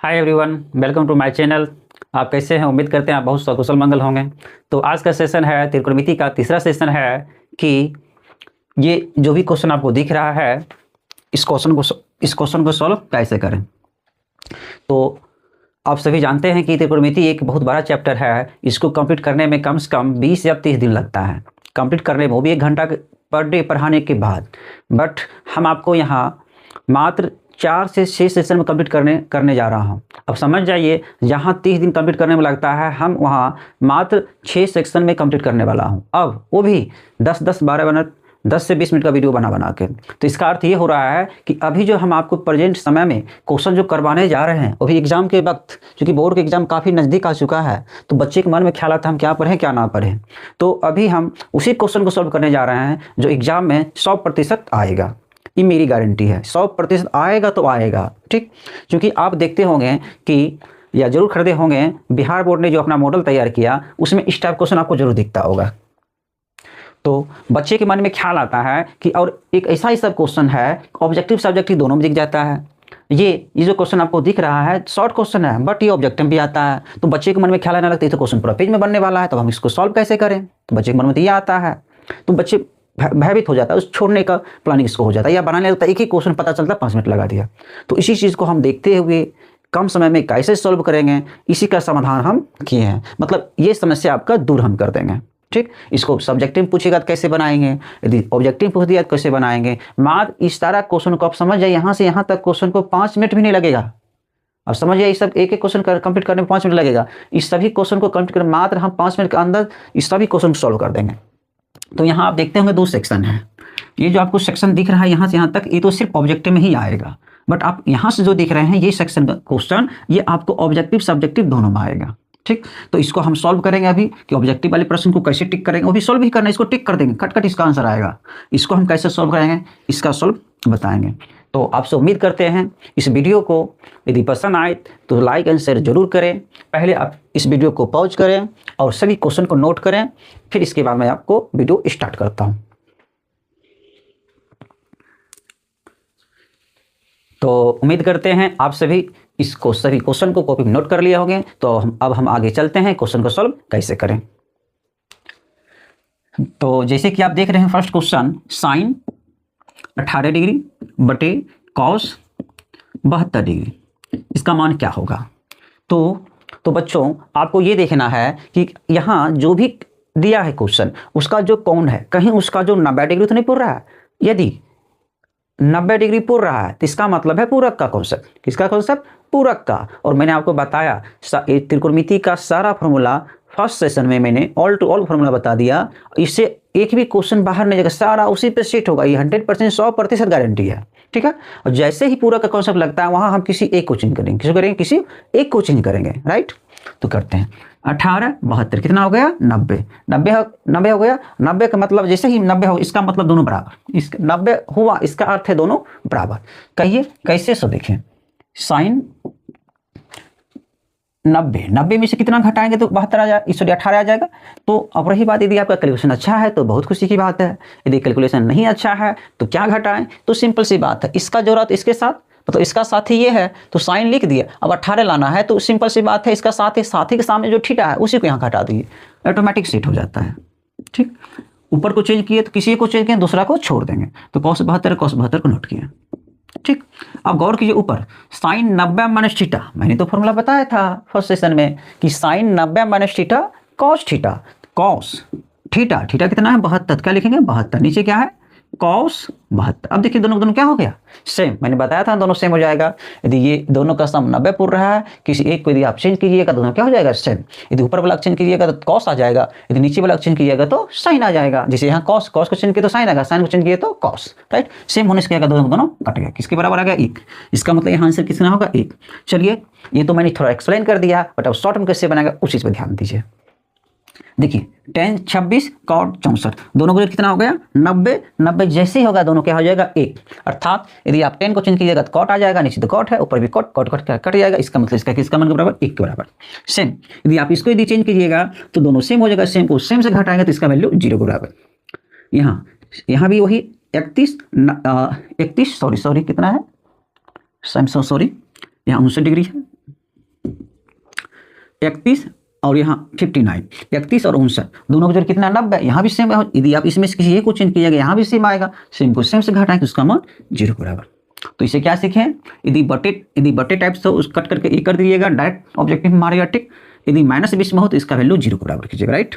Hi everyone, welcome to my channel. आप कैसे हैं? उम्मीद करते हैं आप बहुत सकुशल मंगल होंगे। तो आज का सेशन है त्रिकोणमिति का तीसरा सेशन है कि ये जो भी क्वेश्चन आपको दिख रहा है इस क्वेश्चन को सॉल्व कैसे करें। तो आप सभी जानते हैं कि त्रिकोणमिति एक बहुत बड़ा चैप्टर है। इसको कंप्लीट करने में कम से कम 20 या 30 दिन लगता है कंप्लीट करने में, वो भी 1 घंटा पर डे पढ़ाने के बाद। बट हम आपको यहाँ मात्र 4 से 6 सेशन में कंप्लीट करने जा रहा हूँ। अब समझ जाइए, जहाँ 30 दिन कंप्लीट करने में लगता है, हम वहाँ मात्र 6 सेक्शन में कंप्लीट करने वाला हूँ। अब वो भी 10-12 मिनट, 10 से 20 मिनट का वीडियो बना के। तो इसका अर्थ ये हो रहा है कि अभी जो हम आपको प्रेजेंट समय में क्वेश्चन जो करवाने जा रहे हैं, वो भी एग्जाम के वक्त, क्योंकि बोर्ड के एग्जाम काफ़ी नज़दीक आ चुका है, तो बच्चे के मन में ख्याल आता है हम क्या पढ़ें क्या ना पढ़ें। तो अभी हम उसी क्वेश्चन को सॉल्व करने जा रहे हैं जो एग्जाम में 100% आएगा। ये मेरी गारंटी है, 100% आएगा तो आएगा, ठीक। क्योंकि आप देखते होंगे कि या जरूर खरीदे होंगे, बिहार बोर्ड ने जो अपना मॉडल तैयार किया उसमें इस टाइप क्वेश्चन आपको जरूर दिखता होगा। तो बच्चे के मन में ख्याल आता है कि और एक ऐसा सब क्वेश्चन है, ऑब्जेक्टिव सब्जेक्टिव दोनों में दिख जाता है। ये जो क्वेश्चन आपको दिख रहा है शॉर्ट क्वेश्चन है, बट ये ऑब्जेक्टिव भी आता है। तो बच्चे के मन में ख्याल आने लगता है तो क्वेश्चन पूरा पेज में बनने वाला है, तो हम इसको सॉल्व कैसे करें। तो बच्चे के मन में तो ये आता है, तो बच्चे भयभीत हो जाता है, उस छोड़ने का प्लानिंग इसको हो जाता है, या बनाने लगता है। एक ही क्वेश्चन पता चलता है 5 मिनट लगा दिया। तो इसी चीज़ को हम देखते हुए कम समय में कैसे सॉल्व करेंगे, इसी का समाधान हम किए हैं। मतलब ये समस्या आपका दूर हम कर देंगे, ठीक। इसको सब्जेक्टिव पूछेगा तो कैसे बनाएंगे, यदि ऑब्जेक्टिव पूछ दिया तो कैसे बनाएंगे। मात्र इस सारा क्वेश्चन को आप समझ जाए, यहाँ से यहाँ तक क्वेश्चन को 5 मिनट भी नहीं लगेगा। अब समझिए, इस सब एक क्वेश्चन कंप्लीट करने में 5 मिनट लगेगा। इस सभी क्वेश्चन को कंप्लीट कर मात्र हम 5 मिनट के अंदर इस सभी क्वेश्चन को सॉल्व कर देंगे। तो यहाँ आप देखते होंगे 2 सेक्शन है। ये जो आपको सेक्शन दिख रहा है यहाँ से यहाँ तक, ये तो सिर्फ ऑब्जेक्टिव में ही आएगा। बट आप यहाँ से जो दिख रहे हैं ये सेक्शन का क्वेश्चन, ये आपको ऑब्जेक्टिव सब्जेक्टिव दोनों में आएगा, ठीक। तो इसको हम सॉल्व करेंगे अभी कि ऑब्जेक्टिव वाले प्रश्न को कैसे टिक करेंगे, वो भी सॉल्व ही करना है। इसको टिक कर देंगे, कट इसका आंसर आएगा। इसको हम कैसे सॉल्व करेंगे, इसका सॉल्व बताएंगे। तो आपसे उम्मीद करते हैं इस वीडियो को यदि पसंद आए तो लाइक एंड शेयर जरूर करें। पहले आप इस वीडियो को पॉज करें और सभी क्वेश्चन को नोट करें, फिर इसके बाद मैं आपको वीडियो स्टार्ट करता हूं। तो उम्मीद करते हैं आप सभी सभी क्वेश्चन को कॉपी में नोट कर लिए होंगे। तो अब हम आगे चलते हैं, क्वेश्चन को सॉल्व कैसे करें। तो जैसे कि आप देख रहे हैं फर्स्ट क्वेश्चन, साइन 18 डिग्री बटे कॉस 72 डिग्री, इसका मान क्या होगा। तो बच्चों आपको ये देखना है कि यहाँ जो भी दिया है क्वेश्चन, उसका जो कोण है, कहीं उसका जो 90 डिग्री तो नहीं पूर रहा है। यदि 90 डिग्री पूर रहा है तो इसका मतलब है पूरक का कॉन्सेप्ट। किसका कॉन्सेप्ट? पूरक का। और मैंने आपको बताया त्रिकोणमिति का सारा फॉर्मूला फर्स्ट सेशन में मैंने ऑल टू ऑल फॉर्मूला बता दिया। इससे एक भी क्वेश्चन बाहर नहीं जाएगा, सारा उसी पे सेट होगा। ये 100% 100% गारंटी है, ठीक है। और जैसे ही पूरा का कॉन्सेप्ट लगता है वहां हम किसी एक को चेंज करेंगे। किसी करेंगे? किसी एक को चेंज करेंगे, राइट। तो करते हैं 18 72 कितना हो गया? 90 90 हो गया। 90 का मतलब जैसे ही 90 हो, इसका मतलब दोनों बराबर। इस 90 हुआ, इसका अर्थ है दोनों बराबर। कहिए कैसे? सो देखें, साइन 90 में से कितना घटाएंगे तो 72 आ जाएगा, 18 आ जाएगा। तो अब रही बात, यदि आपका कैलकुलेशन अच्छा है तो बहुत खुशी की बात है। यदि कैलकुलेशन नहीं अच्छा है तो क्या घटाएं? तो सिंपल सी बात है, इसका जोड़ा तो इसके साथ, मतलब इसका साथ ही ये है तो साइन लिख दिया। अब 18 लाना है तो सिंपल सी बात है, इसका साथी के सामने जो थीटा है उसी को यहाँ घटा दिए, ऑटोमेटिक सेट हो जाता है, ठीक। ऊपर को चेंज किए तो किसी को चेंज किए, दूसरा को छोड़ देंगे। तो cos 72 को नोट किया, ठीक। अब गौर कीजिए, ऊपर साइन 90 माइनस थीटा, मैंने तो फॉर्मूला बताया था फर्स्ट सेशन में कि sine 90 minus theta cos theta. Cos theta कितना है? 72। क्या लिखेंगे? 72। नीचे क्या है? कॉस 72। अब देखिए दोनों क्या हो गया? सेम। मैंने बताया था दोनों सेम हो जाएगा। यदि ये दोनों का सम 90 पूर रहा है, किसी एक को यदि आप चेंज कीजिएगा दोनों क्या हो जाएगा? सेम। यदि ऊपर वाला चेंज कीजिएगा तो कॉस आ जाएगा, यदि नीचे वाला चेंज कीजिएगा तो साइन आ जाएगा। जैसे यहाँ कॉस को चेंज किया तो साइन आएगा, साइन को चेंज किया तो कॉस, राइट। सेम होने से क्या दोनों कट गया। किसके बराबर आ गया? 1। इसका मतलब यहाँ आंसर कितना होगा? 1। चलिए, ये तो मैंने थोड़ा एक्सप्लेन कर दिया, बट अब शॉर्ट में कैसे बनाएगा उस चीज़ पर ध्यान दीजिए। देखिए tan 26 cot 64, दोनों को कितना हो गया? 90 जैसे ही होगा दोनों क्या हो जाएगा? 1। अर्थात यदि आप tan को चेंज कीजिएगा तो cot आ जाएगा, नीचे तो cot है, ऊपर भी cot कट जाएगा। इसका मतलब इसका मान के बराबर 1 के बराबर। सेम यदि आप इसको यदि चेंज कीजिएगा तो दोनों सेम हो जाएगा, सेम को सेम से घटाएंगे तो इसका वैल्यू 0 के बराबर। यहाँ भी वही 31 सॉरी कितना है? सॉरी, यहाँ 59 डिग्री है। 31 और यहाँ 59, 31 और 59 दोनों का जोड़ कितना 90। यहाँ भी सेम है, यदि आप इसमें से किसी एक को चेंज कीजिएगा यहाँ भी सेम आएगा, सेम को सेम से घटाएं तो उसका मान 0 बराबर। तो इसे क्या सीखें, यदि बटे टाइप से उस कट करके एक कर दीजिएगा, डायरेक्ट ऑब्जेक्टिव में मारेगा टिक। यदि -20 में हो तो इसका वैल्यू 0 को बराबर कीजिएगा, राइट।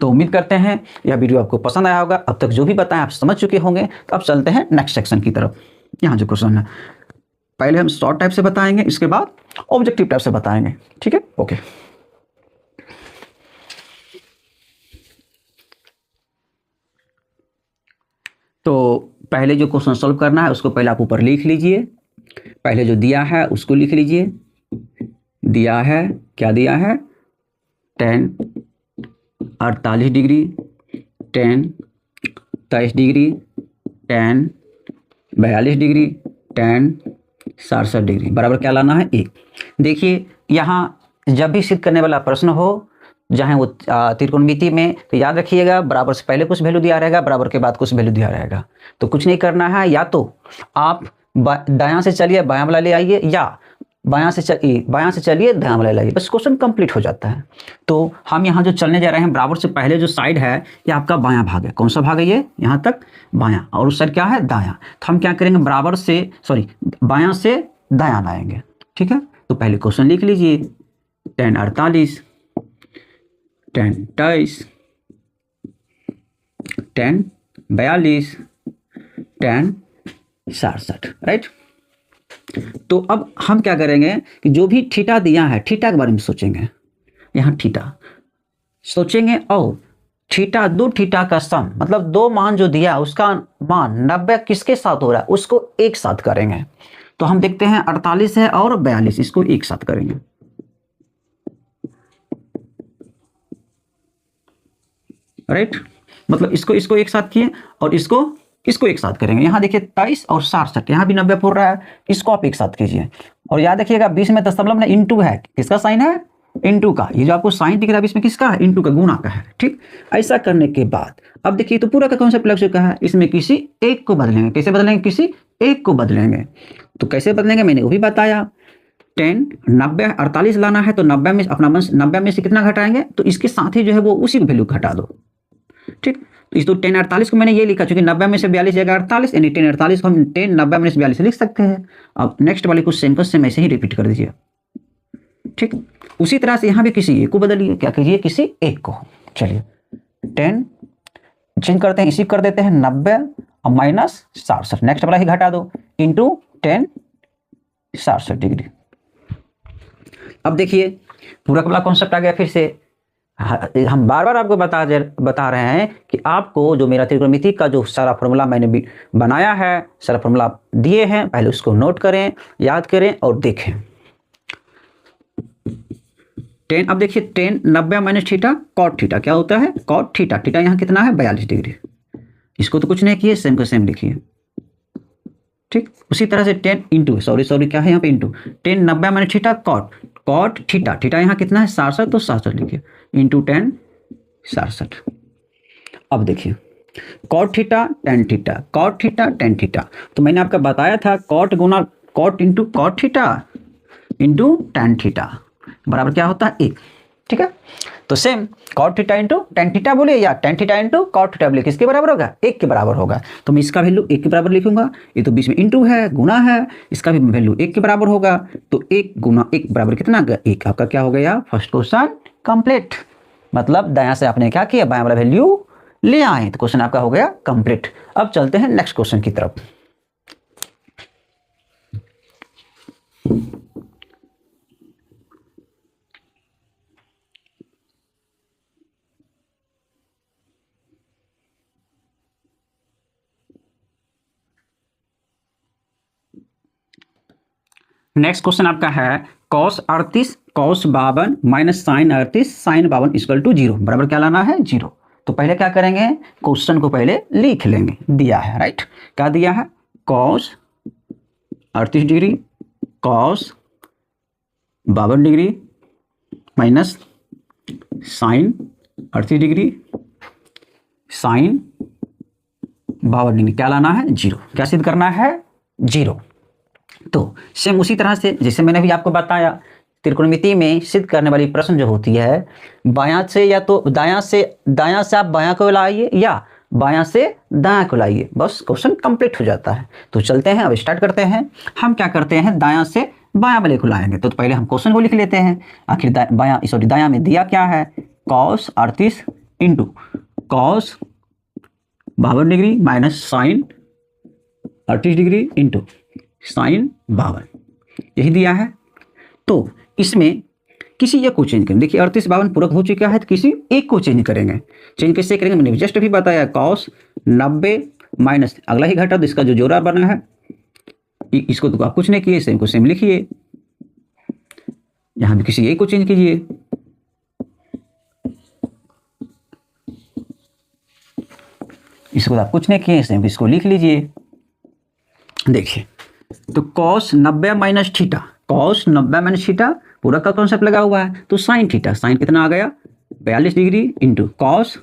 तो उम्मीद करते हैं यह वीडियो आपको पसंद आया होगा। अब तक जो भी बताया आप समझ चुके होंगे। तो अब चलते हैं नेक्स्ट सेक्शन की तरफ। यहाँ जो क्वेश्चन है पहले हम शॉर्ट टाइप से बताएंगे, इसके बाद ऑब्जेक्टिव टाइप से बताएंगे, ठीक है, ओके। तो पहले जो क्वेश्चन सॉल्व करना है उसको पहले आप ऊपर लिख लीजिए। पहले जो दिया है उसको लिख लीजिए। दिया है, क्या दिया है, tan 48 degree, tan 23 degree, tan 42 degree, tan 67 degree बराबर क्या लाना है 1। देखिए यहाँ जब भी सिद्ध करने वाला प्रश्न हो जहाँ वो त्रिकोणमिति में, तो याद रखिएगा बराबर से पहले कुछ वैल्यू दिया रहेगा, बराबर के बाद कुछ वैल्यू दिया रहेगा। तो कुछ नहीं करना है, या तो आप दायां से चलिए बायां वाला ले आइए, या बायां से चलिए दायां वाला ले आइए, बस क्वेश्चन कंप्लीट हो जाता है। तो हम यहाँ जो चलने जा रहे हैं बराबर से पहले जो साइड है ये आपका बायां भाग है। कौन सा भाग है ये, यहाँ तक बायां, और उस साइड क्या है दायां। तो हम क्या करेंगे, बायां से दायां लाएंगे, ठीक है। तो पहले क्वेश्चन लिख लीजिए, tan 48, tan 23, tan 42, tan 67, right. तो अब हम क्या करेंगे कि जो भी थीटा दिया है थीटा के बारे में सोचेंगे। यहाँ थीटा सोचेंगे और थीटा, दो थीटा का सम, मतलब दो मान जो दिया उसका मान 90 किसके साथ हो रहा है उसको एक साथ करेंगे। तो हम देखते हैं 48 है और 42, इसको एक साथ करेंगे, राइट। मतलब इसको एक साथ किए और इसको एक साथ करेंगे। यहाँ देखिए 23 और 67, यहाँ भी 90 पूर रहा है, इसको आप एक साथ कीजिए। और याद रखिएगा बीच में दशमलव में इंटू है, किसका साइन है, इंटू का। ये जो आपको साइन दिख रहा है इसमें किसका है, इंटू का, गुणा का है, ठीक। ऐसा करने के बाद अब देखिए तो पूरा का कॉन्सेप्ट लग चुका है। इसमें किसी एक को बदलेंगे, कैसे बदलेंगे, किसी एक को बदलेंगे। तो कैसे बदलेंगे मैंने वो भी बताया। 10 90 48 लाना है तो 90 में अपना 90 में से कितना घटाएंगे, तो इसके साथ ही जो है वो उसी को वैल्यू घटा दो, ठीक। तो इस 10 48 को मैंने ये लिखा, क्योंकि 90 में से 42 जाएगा 48, यानी 10 48 को हम 10 90 में से 42 लिख सकते हैं। अब नेक्स्ट वाले को सेम ऐसे ही रिपीट कर दीजिए, ठीक। उसी तरह से यहाँ भी किसी एक को बदलिए, क्या कीजिए, किसी एक को। चलिए 10 चेंज करते हैं, इसी कर देते हैं 90 और -67, नेक्स्ट वाला ही घटा दो, इंटू 10 67 डिग्री। अब देखिए पूरा का पूरा कॉन्सेप्ट आ गया। फिर से हम बार बार आपको बता रहे हैं कि आपको जो मेरा त्रिकोणमिति का जो सारा फॉर्मूला मैंने बनाया है, सारा फॉर्मूला दिए हैं, पहले उसको नोट करें, याद करें और देखें। 10, अब देखिए 10 90 माइनस थीटा कॉट थीटा क्या होता है, कॉट थीटा। थीटा यहाँ कितना है 42 डिग्री। इसको तो कुछ नहीं किए, सेम को सेम लिखिए, ठीक। उसी तरह से 10 इंटू सॉरी क्या है यहाँ पे into 10 90 minus theta cot theta. Theta यहाँ कितना है 67, तो 67 लिखिए, इंटू 10 67। अब देखिए cot theta tan theta, cot theta tan theta. तो मैंने आपका बताया था कॉट गुना cot into cot theta into tan theta बराबर क्या होता है 1, ठीक है। तो same cot theta into tan theta बोलिए या tan theta into cot theta बोलिए, किसके बराबर होगा 1 के बराबर होगा। तो मैं इसका वैल्यू 1 के बराबर लिखूंगा, ये तो बीच में इंटू है, गुना है, इसका भी वैल्यू 1 के बराबर होगा। तो 1 गुना 1 बराबर कितना, 1। आपका क्या हो गया, फर्स्ट क्वेश्चन कंप्लीट। मतलब दायां से आपने क्या किया, बायां वाला वैल्यू ले आए, तो क्वेश्चन आपका हो गया कंप्लीट। अब चलते हैं नेक्स्ट क्वेश्चन की तरफ। नेक्स्ट क्वेश्चन आपका है cos 38 cos 52 minus sine 38 sine 52 equal to 0 बराबर क्या लाना है 0। तो पहले क्या करेंगे, क्वेश्चन को पहले लिख लेंगे, दिया है राइट। क्या दिया है, cos 38 degree cos 52 degree minus sine 38 degree sine 52 degree क्या लाना है 0। क्या सिद्ध करना है 0। तो सेम उसी तरह से जैसे मैंने भी आपको बताया त्रिकोणमिति में सिद्ध करने वाली प्रश्न जो होती है, बायां से या तो दायां से आप बायां को लाइए या बायां से दायां को लाइए, बस क्वेश्चन कंप्लीट हो जाता है। तो चलते हैं, अब स्टार्ट करते हैं। हम क्या करते हैं, दायां से बायां वाले को लाएंगे। तो पहले हम क्वेश्चन को लिख लेते हैं। आखिर दायां में दिया क्या है, cos 38 into cos 52 degree minus sine 38 degree into sine 52, यही दिया है। तो इसमें किसी एक को चेंज करेंगे। देखिए 38 52 पूरक हो चुका है, तो किसी एक को चेंज करेंगे। चेंज कैसे करेंगे, मैंने जस्ट अभी बताया, cos 90 माइनस अगला ही घटा, तो इसका जो जोड़ा बना है, इसको तो आप कुछ नहीं किए, सेम को सेम लिखिए। यहां भी किसी एक को चेंज कीजिए। इसको आप कुछ नहीं किए, सेम इसको लिख लीजिए। देखिए तो cos 90 minus theta, cos 90 minus theta पूरा का कॉन्सेप्ट लगा हुआ है, तो साइन थीटा, साइन कितना आ गया 42 degree into cos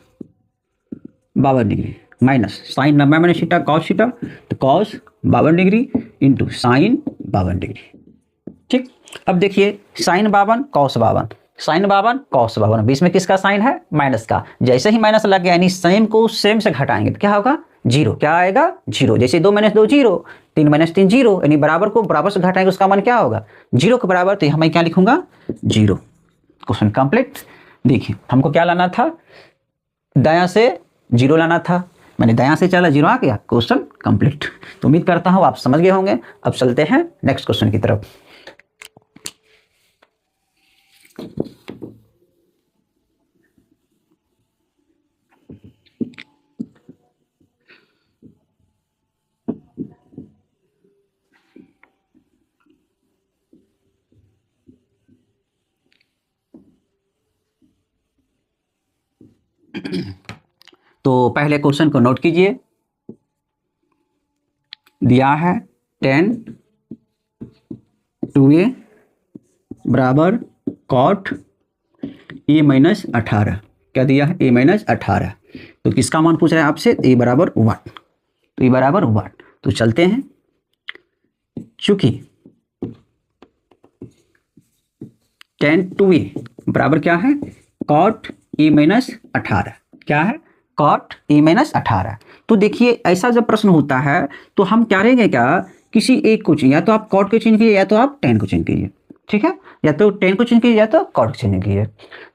52 degree minus sine 90 minus theta cos theta, तो cos 52 degree into sine 52 degree. ठीक, अब देखिए साइन 52 cos 52, साइन 52 cos 52, बीच में किसका साइन है, माइनस का। जैसे ही माइनस लग गया यानी सेम को सेम से घटाएंगे तो क्या होगा, जीरो। क्या आएगा, जीरो। जैसे 2 माइनस 2 जीरो, 3 माइनस 3 जीरो, यानी बराबर को बराबर से घटाएंगे उसका मान क्या होगा, जीरो के बराबर। तो मैं क्या लिखूंगा, जीरो। Question complete. देखिए हमको क्या लाना था, दायां से जीरो लाना था, मैंने दायां से चला, जीरो आ गया, क्वेश्चन कंप्लीट। तो उम्मीद करता हूं आप समझ गए होंगे। अब चलते हैं नेक्स्ट क्वेश्चन की तरफ। तो पहले क्वेश्चन को नोट कीजिए। दिया है 10 2a बराबर cot a माइनस 18। क्या दिया है, a माइनस 18। तो किसका मान पूछ रहा है आपसे, a बराबर 1। तो a बराबर 1। तो चलते हैं, चूंकि 10 2a बराबर क्या है, cot a माइनस 18। क्या है, cot a माइनस 18। तो देखिए ऐसा जब प्रश्न होता है तो हम क्या रहेंगे, क्या किसी एक को चेंज, या तो आप cot को चेंज कीजिए या तो आप tan को चेंज कीजिए। ठीक है, या तो tan को चेंज कीजिए या तो cot को चेंज कीजिए।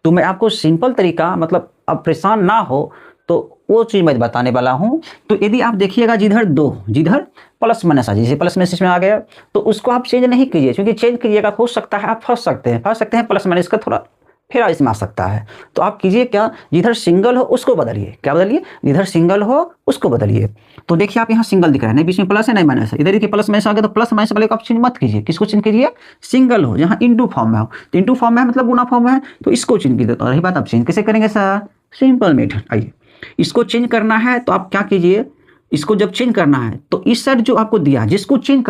तो मैं आपको सिंपल तरीका, मतलब अब परेशान ना हो तो वो चीज मैं बताने वाला हूं। तो यदि आप देखिएगा जिधर जिधर प्लस माइनस आ जाए, जैसे प्लस माइनस में आ गया, तो उसको आप चेंज नहीं कीजिए, क्योंकि चेंज कीजिएगा हो सकता है आप फंस सकते हैं प्लस माइनस का थोड़ा फिर इसमें आ सकता है। तो आप कीजिए क्या, जिधर सिंगल हो उसको बदलिए। क्या बदलिए, जिधर सिंगल हो उसको बदलिए। तो देखिए आप यहाँ सिंगल दिख रहा है, नहीं बीच में प्लस है नहीं माइनस है, इधर देखिए प्लस माइनस आ गया, तो प्लस माइनस वाले को आप चेंज मत कीजिए। किसको चेंज कीजिए, सिंगल हो, जहाँ इंटू फॉर्म में हो। तो इंटू फॉर्म में है मतलब गुना फॉर्म में है, तो इसको चेंज कीजिए। तो रही बात, आप चेंज कैसे करेंगे सर, सिंपल मेथड। आइए, इसको चेंज करना है तो आप क्या कीजिए, इसको जब चेंज करना है तो इस साइड जो आपको दिया है, जिसको चेंज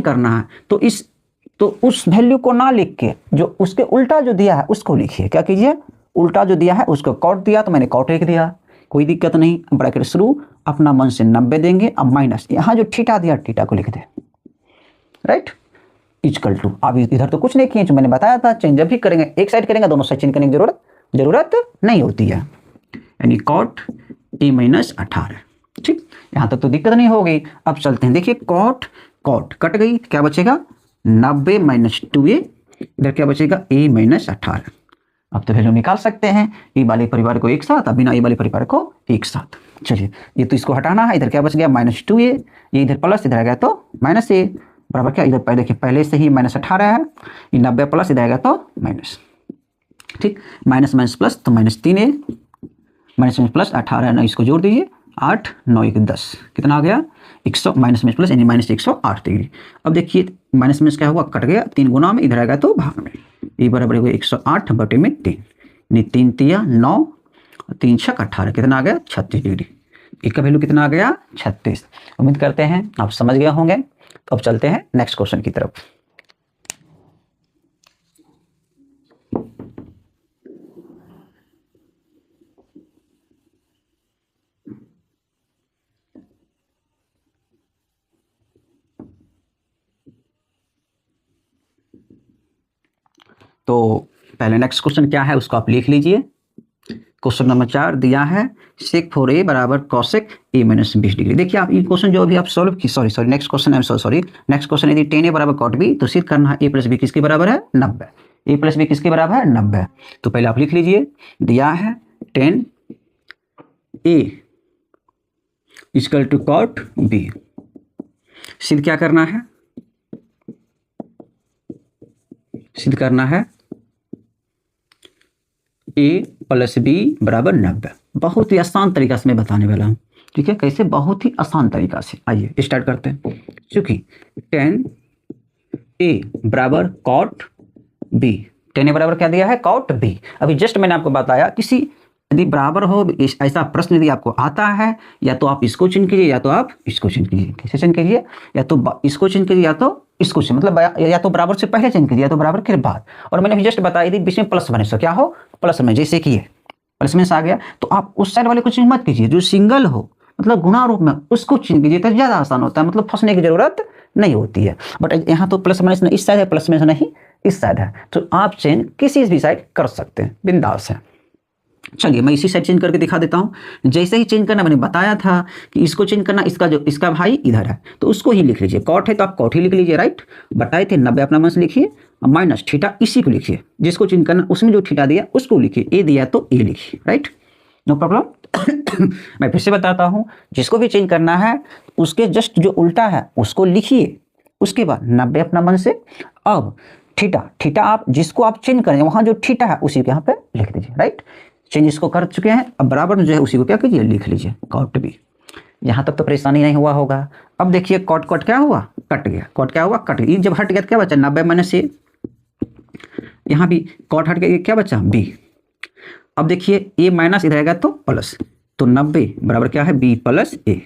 करना है, तो उस वैल्यू को ना लिख के जो उसके उल्टा जो दिया है उसको लिखिए। क्या कीजिए, उल्टा जो दिया है उसको कॉट दिया तो मैंने कॉट लिख दिया, कोई दिक्कत नहीं। ब्रैकेट शुरू, अपना मन से 90 देंगे, अब माइनस यहाँ जो थीटा दिया थीटा को लिख दे, राइट, इक्वल टू। अब इधर तो कुछ नहीं किए, जो मैंने बताया था चेंज जब भी करेंगे एक साइड करेंगे, दोनों साइड चेंज करने की जरूरत नहीं होती है, यानी कॉट a माइनस 18। ठीक, यहां तक तो दिक्कत नहीं होगी। अब चलते हैं, देखिए कॉट कट गई, क्या बचेगा 90 माइनस 2a, इधर क्या बचेगा a माइनस 18। अब तो वैल्यू निकाल सकते हैं, ए वाले परिवार को एक साथ, बिना ए वाले परिवार को एक साथ। चलिए ये तो इसको हटाना है, इधर क्या बच गया माइनस 2a, ये इधर प्लस, इधर आ गया तो माइनस a बराबर क्या, इधर पहले देखिए पहले से ही माइनस 18 है, ये 90 प्लस इधर आएगा तो माइनस। ठीक, माइनस माइनस प्लस तो माइनस 3a, माइनस में प्लस 18 ना, इसको जोड़ दीजिए, 8 9 1 10, कितना आ गया 100, माइनस में प्लस यानी माइनस 108 डिग्री। अब देखिए माइनस में क्या हुआ, कट गया, 3 गुना में, इधर आएगा तो भाग में, ये बराबर हो गया 108 बटे में 3, यानी 3 तिया 9, 3 छक 18, कितना आ गया 36 डिग्री। एक का वैल्यू कितना आ गया 36। उम्मीद करते हैं आप समझ गए होंगे। तो अब चलते हैं नेक्स्ट क्वेश्चन की तरफ। तो पहले नेक्स्ट क्वेश्चन क्या है उसको आप लिख लीजिए। क्वेश्चन नंबर 4 दिया है सेक 4a बराबर कॉसेक a माइनस 20 डिग्री। देखिए आप ये क्वेश्चन जो अभी आप सॉल्व की sorry next question next question यदि tan a बराबर cot b तो सिद्ध करना है a प्लस बी किसके बराबर है 90। a प्लस बी किसके बराबर है 90। तो पहले आप लिख लीजिए दिया है tan a equal to cot b। सिद्ध क्या करना है, सिद्ध करना है a प्लस बी बराबर 90। बहुत ही आसान तरीका से मैं बताने वाला हूँ, ठीक है। कैसे, बहुत ही आसान तरीका से। आइए स्टार्ट करते हैं। चूंकि tan a बराबर cot b, tan a बराबर क्या दिया है cot b। अभी जस्ट मैंने आपको बताया किसी यदि बराबर हो ऐसा प्रश्न यदि आपको आता है, या तो आप इसको चिन्ह कीजिए या तो आप इसको चिन्ह कीजिए। कैसे चिन्ह कीजिए, या तो इसको चिन्ह कीजिए या तो इसको चिन्ह, मतलब या तो बराबर से पहले चिन्ह कीजिए या तो बराबर के बाद। और मैंने भी जस्ट बताया यदि बीच में प्लस बने तो क्या हो, प्लस में, जैसे कि ये प्लस में आ गया तो आप उस साइड वाले को चिन्ह मत कीजिए, जो सिंगल हो मतलब गुणा रूप में उसको चिन्ह कीजिए तो ज़्यादा आसान होता है, मतलब फंसने की जरूरत नहीं होती है। बट यहाँ तो प्लस माइनस इस साइड है, प्लस माइनस नहीं इस साइड है, तो आप चेंज किसी भी साइड कर सकते हैं, बिंदास है। चलिए मैं इसी साइड चेंज करके दिखा देता हूँ। जैसे ही चेंज करना मैंने बताया था कि इसको चेंज करना, इसका जो इसका भाई इधर है तो उसको ही लिख लीजिए। कॉट है तो आप कॉट ही लिख लीजिए, राइट। बताए थे 90 अपना मन से लिखिए, माइनस थीटा इसी को लिखिए, जिसको चेंज करना उसमें जो थीटा दिया उसको लिखिए, ए दिया तो ए लिखिए, राइट, नो प्रॉब्लम। मैं फिर से बताता हूँ, जिसको भी चेंज करना है उसके जस्ट जो उल्टा है उसको लिखिए, उसके बाद 90 अपना मन से। अब थीटा आप जिसको आप चेंज करें वहाँ जो थीटा है उसी के यहाँ पे लिख दीजिए, राइट। चेंज इसको कर चुके हैं, अब बराबर में जो है उसी को क्या कीजिए लिख लीजिए, कॉट बी। यहाँ तक तो परेशानी नहीं हुआ होगा। अब देखिए कॉट क्या हुआ, कट गया, कॉट क्या हुआ कट गया। जब हट गया तो क्या बचा 90 माइनस ए, यहाँ भी कॉट हट गया क्या बचा बी। अब देखिए ए माइनस इधर आएगा तो प्लस, तो 90 बराबर क्या है बी प्लस ए।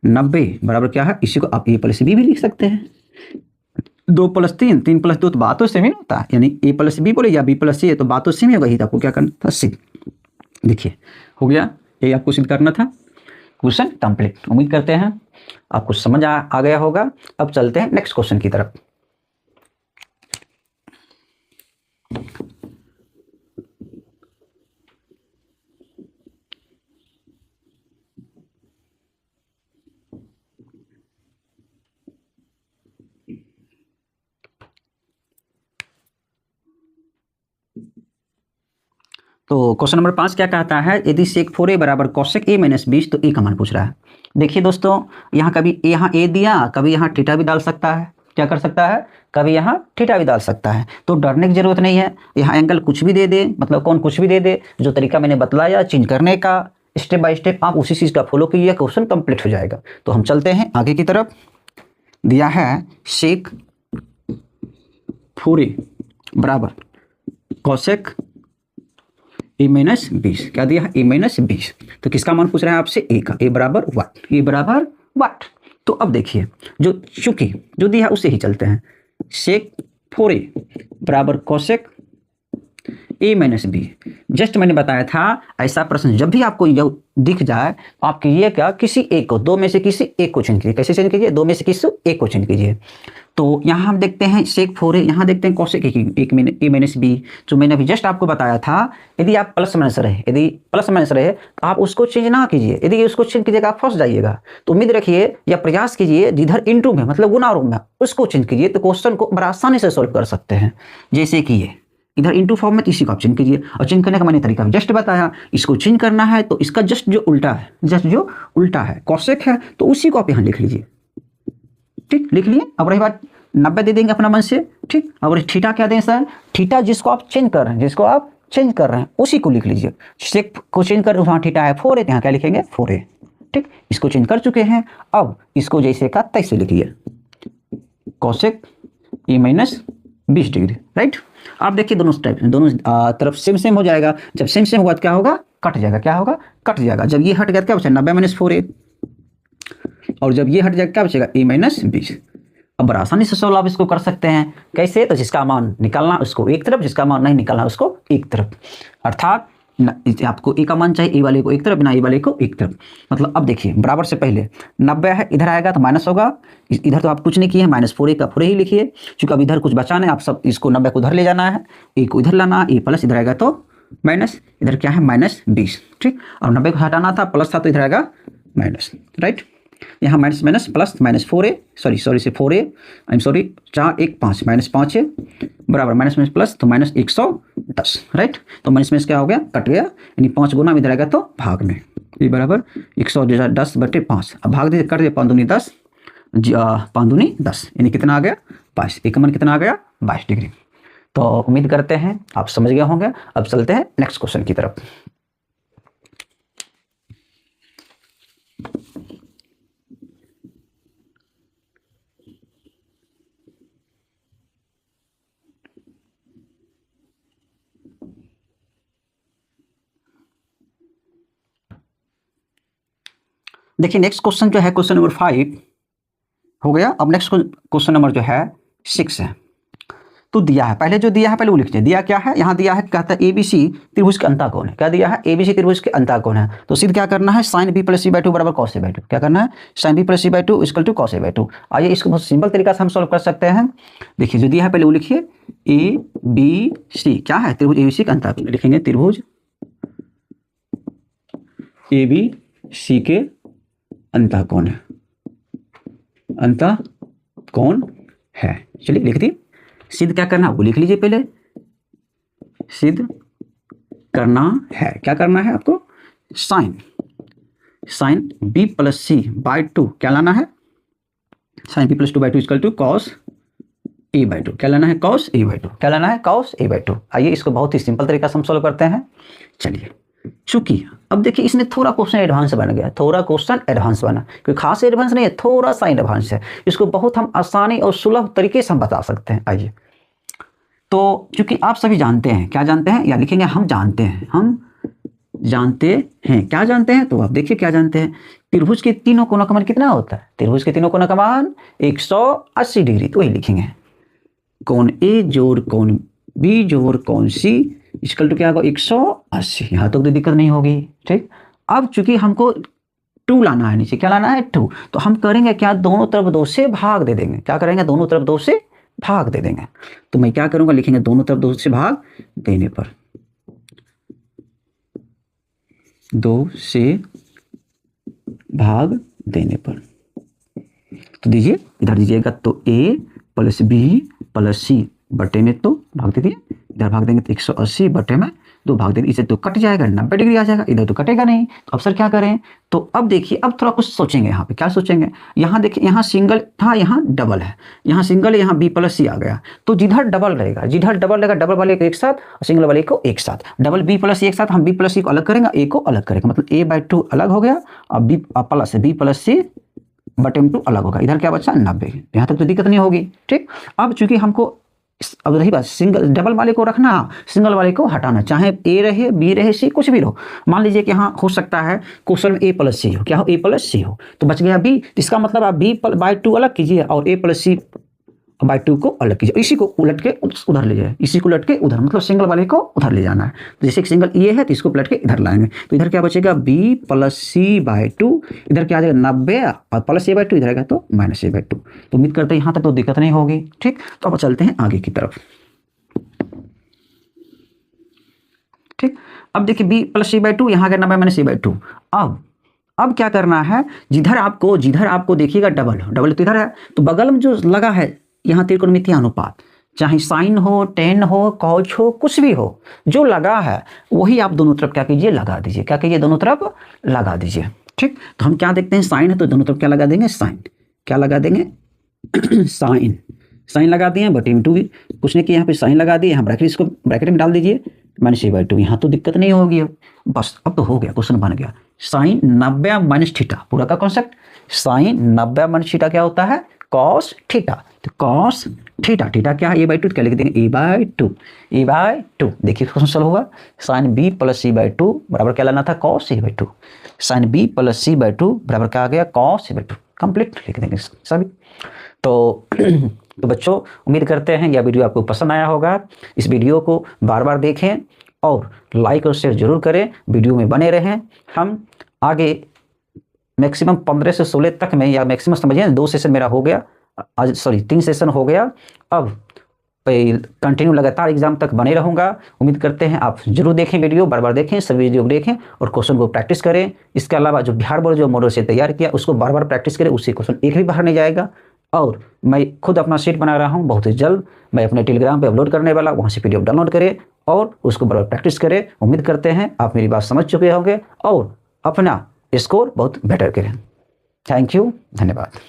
90 बराबर क्या है, इसी को आप ए प्लस बी भी लिख सकते हैं। 2 प्लस 3, 3 प्लस 2 तो बात तो सेम ही होता है, यानी ए प्लस बी बोले या बी प्लस ए तो बात तो सेम ही होगा। ही आपको क्या करना था, सिद्ध। देखिए हो गया, ये आपको सिद्ध करना था। Question complete. उम्मीद करते हैं आपको समझ आ गया होगा। अब चलते हैं नेक्स्ट क्वेश्चन की तरफ। तो क्वेश्चन नंबर 5 क्या कहता है, यदि सेक 4a बराबर कॉसेक a माइनस 20 तो a का मान पूछ रहा है। देखिए दोस्तों, यहाँ कभी यहाँ a दिया, कभी यहाँ थीटा भी डाल सकता है, क्या कर सकता है, कभी यहाँ थीटा भी डाल सकता है। तो डरने की जरूरत नहीं है, यहाँ एंगल कुछ भी दे दे, मतलब कौन कुछ भी दे दे। जो तरीका मैंने बतलाया चेंज करने का स्टेप बाय स्टेप, आप उसी चीज़ का फॉलो कीजिए, क्वेश्चन कंप्लीट हो जाएगा। तो हम चलते हैं आगे की तरफ। दिया है सेक 4a बराबर कॉसेक ए माइनस 20, क्या दिया है ए माइनस 20। तो किसका मान पूछ रहा है आपसे, ए का। ए बराबर वाट, ए बराबर वाट। तो अब देखिए जो चूंकि जो दिया है उससे ही चलते हैं। सेक 4a बराबर cosec A minus B. Just मैंने बताया था ऐसा प्रश्न जब भी आपको ये दिख जाए तो आप कीजिए क्या, किसी एक को, दो में से किसी एक को चेंज कीजिए। कैसे चेंज कीजिए, दो में से किसी एक को चेंज कीजिए। तो यहाँ हम देखते हैं सेक 4a, यहाँ देखते हैं कॉसेक ए माइनस बी। जो मैंने अभी जस्ट आपको बताया था, यदि आप प्लस माइनस रहे, यदि प्लस माइनस रहे तो आप उसको चेंज ना कीजिए। यदि उसको चेंज कीजिएगा आप फंस जाइएगा। तो उम्मीद रखिए या प्रयास कीजिए जिधर इनटू में मतलब गुणा रूप में उसको चेंज कीजिए, तो क्वेश्चन को बड़ा आसानी से सोल्व कर सकते हैं। जैसे कि ये इधर इनटू फॉर्म में, इसी को आप चेंज कीजिए। और चेंज करने का मैंने तरीका जस्ट बताया, इसको चेंज करना है तो इसका जस्ट जो उल्टा है, जस्ट जो उल्टा है कॉसेक है तो उसी को आप यहाँ लिख लीजिए, ठीक, लिख लिए। अब रही बात 90 दे देंगे अपना मन से, ठीक। और थीटा क्या दें सर, थीटा जिसको आप चेंज कर रहे हैं, जिसको आप चेंज कर रहे हैं उसी को लिख लीजिए। सेक को चेंज कर रहे हैं, वहाँ थीटा है 4a, यहाँ क्या लिखेंगे 4a, ठीक। इसको चेंज कर चुके हैं, अब इसको जैसे का तैसे लिखिए, cosec A minus 20 degree, right. आप देखिए दोनों तरफ सेम हो जाएगा। जब सेम हुआ तो क्या होगा, कट जाएगा, क्या होगा कट जाएगा। जब ये हट गया क्या बचा 90 माइनस 4a, और जब ये हट जाएगा क्या बचेगा ए माइनस 20। अब बड़ा आसानी से सॉल्व आप इसको कर सकते हैं। कैसे, तो जिसका मान निकालना उसको एक तरफ, जिसका मान नहीं निकालना उसको एक तरफ। अर्थात आपको ए का मान चाहिए, ए वाले को एक तरफ, ना ए वाले को एक तरफ। मतलब अब देखिए बराबर से पहले 90 है, इधर आएगा तो माइनस होगा, इधर तो आप कुछ नहीं किए हैं, -4a का 4a ही लिखिए, क्योंकि अब इधर कुछ बचा नहीं, आप सब इसको 90 को उधर ले जाना है, ए को इधर लाना, ए प्लस इधर आएगा तो माइनस, इधर क्या है -20, ठीक। और 90 को हटाना था, प्लस था तो इधर आएगा माइनस, राइट। यहाँ minus minus plus -4a, sorry से 4a, आई एम सॉरी, 4 1 5 -5 है बराबर माइनस माइनस प्लस तो -110, राइट। तो माइनस माइनस क्या हो गया, कट गया, यानी 5 गुना में इधर आएगा तो भाग में, ये बराबर 110/5। अब भाग दीजिए, कर दिए 5 दूनी 10, 5 दूनी 10, यानी कितना आ गया 22, एक मन कितना आ गया 22 डिग्री। तो उम्मीद करते हैं आप समझ गए होंगे। अब चलते हैं नेक्स्ट क्वेश्चन की तरफ। देखिए नेक्स्ट क्वेश्चन जो है क्वेश्चन नंबर 5 हो गया। अब नेक्स्ट क्वेश्चन नंबर जो है 6 है। तो दिया है, पहले जो दिया है पहले वो लिखते हैं। दिया क्या है, यहाँ दिया है, कहता है ABC त्रिभुज के अंतःकोण है। क्या दिया है, ABC त्रिभुज के अंतःकोण है। तो सीधे क्या करना है, sin B + C/2 बराबर cos A/2। क्या करना है, sin B + C/2 = cos A/2। आइए इसको बहुत सिंपल तरीका से हम सॉल्व कर सकते हैं। देखिए जो दिया है पहले वो लिखिए, ABC क्या है, त्रिभुज ABC का अंतःकोण। लिखेंगे त्रिभुज ABC के अंतःकोण है, अंतःकोण है। चलिए लिख दिए। सिद्ध क्या करना है वो लिख लीजिए, पहले सिद्ध करना है। क्या करना है आपको, sin B + C/2 क्या लाना है, sin B + 2/2 = cos A/2। क्या लाना है, cos A/2। क्या लाना है, cos A/2। आइए इसको बहुत ही सिंपल तरीका से हम सॉल्व करते हैं। चलिए चूंकि अब देखिए इसमें थोड़ा क्वेश्चन एडवांस बन गया, थोड़ा क्वेश्चन एडवांस बना, क्योंकि खास एडवांस नहीं है, थोड़ा सा एडवांस है। इसको बहुत हम आसानी और सुलभ तरीके से हम बता सकते हैं। आइए तो चूंकि आप सभी जानते हैं, क्या जानते हैं, या लिखेंगे हम जानते हैं, हम जानते हैं। क्या जानते हैं, तो आप देखिए क्या जानते हैं, त्रिभुज के तीनों कोणों का मान कितना होता है, त्रिभुज के तीनों कोणों का मान 180 डिग्री। तो वही लिखेंगे, कोण ए जोड़ कोण बी जोड़ कोण सी = क्या होगा 180। यहाँ तक तो दिक्कत नहीं होगी, ठीक। अब चूंकि हमको 2 लाना है नीचे, क्या लाना है 2, तो हम करेंगे क्या, दोनों तरफ 2 से भाग दे देंगे। क्या करेंगे, दोनों तरफ 2 से भाग दे देंगे। तो मैं क्या करूंगा, लिखेंगे दोनों तरफ 2 से भाग देने पर, 2 से भाग देने पर, तो दीजिए इधर दीजिएगा, तो A + B + C बटे में 2 भाग दे दिए, इधर भाग देंगे तो 180 बटे में 2 भाग देंगे, इसे तो कट जाएगा, 90 डिग्री आ जाएगा, इधर तो कटेगा नहीं। तो अब सर क्या करें, तो अब देखिए अब थोड़ा कुछ सोचेंगे। यहाँ पे क्या सोचेंगे, यहाँ देखिए, यहाँ सिंगल था, यहाँ डबल है, यहाँ सिंगल है, यहाँ B + C आ गया। तो जिधर डबल रहेगा, डबल वाले को एक साथ और सिंगल वाले को एक साथ, डबल B + C एक साथ, हम B + C को अलग करेंगे, A को अलग करेंगे, मतलब A/2 अलग हो गया, और B + C बटे में 2 अलग होगा। इधर क्या बचा 90। यहाँ तक तो दिक्कत नहीं होगी, ठीक। अब चूंकि हमको अब रही बात, सिंगल डबल वाले को रखना, सिंगल वाले को हटाना, चाहे A रहे B रहे C कुछ भी रहो। मान लीजिए कि यहाँ हो सकता है क्वेश्चन में A + C हो, क्या हो, A + C हो, तो बच गया B। इसका मतलब आप B/2 अलग कीजिए और A + C/2 को अलग कीजिए, इसी को उलट के उधर ले जाए, इसी को उलट के उधर, मतलब सिंगल वाले को उधर ले जाना है। तो जैसे कि सिंगल ये है तो इसको पलट के इधर लाएंगे, तो इधर क्या बचेगा, B + C/2, इधर क्या आ जाएगा 90 और प्लस A/2 इधर आएगा तो -A/2। तो उम्मीद करते हैं यहाँ तक तो दिक्कत नहीं होगी, ठीक। तो अब चलते हैं आगे की तरफ, ठीक। अब देखिए B + C/2 यहाँ आ गया 90 -A/2। अब क्या करना है, जिधर आपको देखिएगा डबल तो इधर है, तो बगल में जो लगा है यहाँ त्रिकोणमितीय अनुपात, चाहे साइन हो, टेन हो, कॉस हो, कुछ भी हो, जो लगा है वही आप दोनों तरफ क्या कीजिए, लगा दीजिए। क्या कीजिए, दोनों तरफ लगा दीजिए, ठीक। तो हम क्या देखते हैं, साइन है तो दोनों तरफ क्या लगा देंगे, साइन। क्या लगा देंगे साइन लगा दिए, बटे में 2, कुछ नहीं किया, यहाँ पे साइन लगा दिए, यहाँ इसको ब्रैकेट में डाल दीजिए -A/2। यहाँ तो दिक्कत नहीं होगी, बस अब तो हो गया, क्वेश्चन बन गया। साइन 90 - थीटा, पूरा का कॉन्सेप्ट, साइन 90 - थीटा क्या होता है, cos थीटा। तो cos थीटा, थीटा क्या है, A/2, क्या लिख देंगे, A/2। देखिए क्वेश्चन सॉल्व होगा, साइन B + C/2 बराबर क्या लाना था, cos A/2। Sign B + C/2 बराबर क्या आ गया, cos A/2। कंप्लीट लिख देंगे सभी। तो बच्चों उम्मीद करते हैं यह वीडियो आपको पसंद आया होगा। इस वीडियो को बार बार देखें, और लाइक और शेयर जरूर करें, वीडियो में बने रहें। हम आगे मैक्सिमम 15 से 16 तक में, या मैक्सिमम समझिए 2 सेशन मेरा हो गया, आज 3 सेशन हो गया। अब कंटिन्यू लगातार एग्जाम तक बने रहूँगा। उम्मीद करते हैं आप जरूर देखें, वीडियो बार बार देखें, सभी वीडियो देखें और क्वेश्चन को प्रैक्टिस करें। इसके अलावा जो बिहार बोर्ड जो मॉडल से तैयार किया उसको बार बार प्रैक्टिस करें, उससे क्वेश्चन एक भी बाहर नहीं जाएगा। और मैं खुद अपना शीट बना रहा हूँ, बहुत ही जल्द मैं अपने टेलीग्राम पे अपलोड करने वाला, वहाँ से पीडीएफ डाउनलोड करें और उसको बार बार प्रैक्टिस करें। उम्मीद करते हैं आप मेरी बात समझ चुके होंगे और अपना स्कोर बहुत बेटर करें। थैंक यू, धन्यवाद।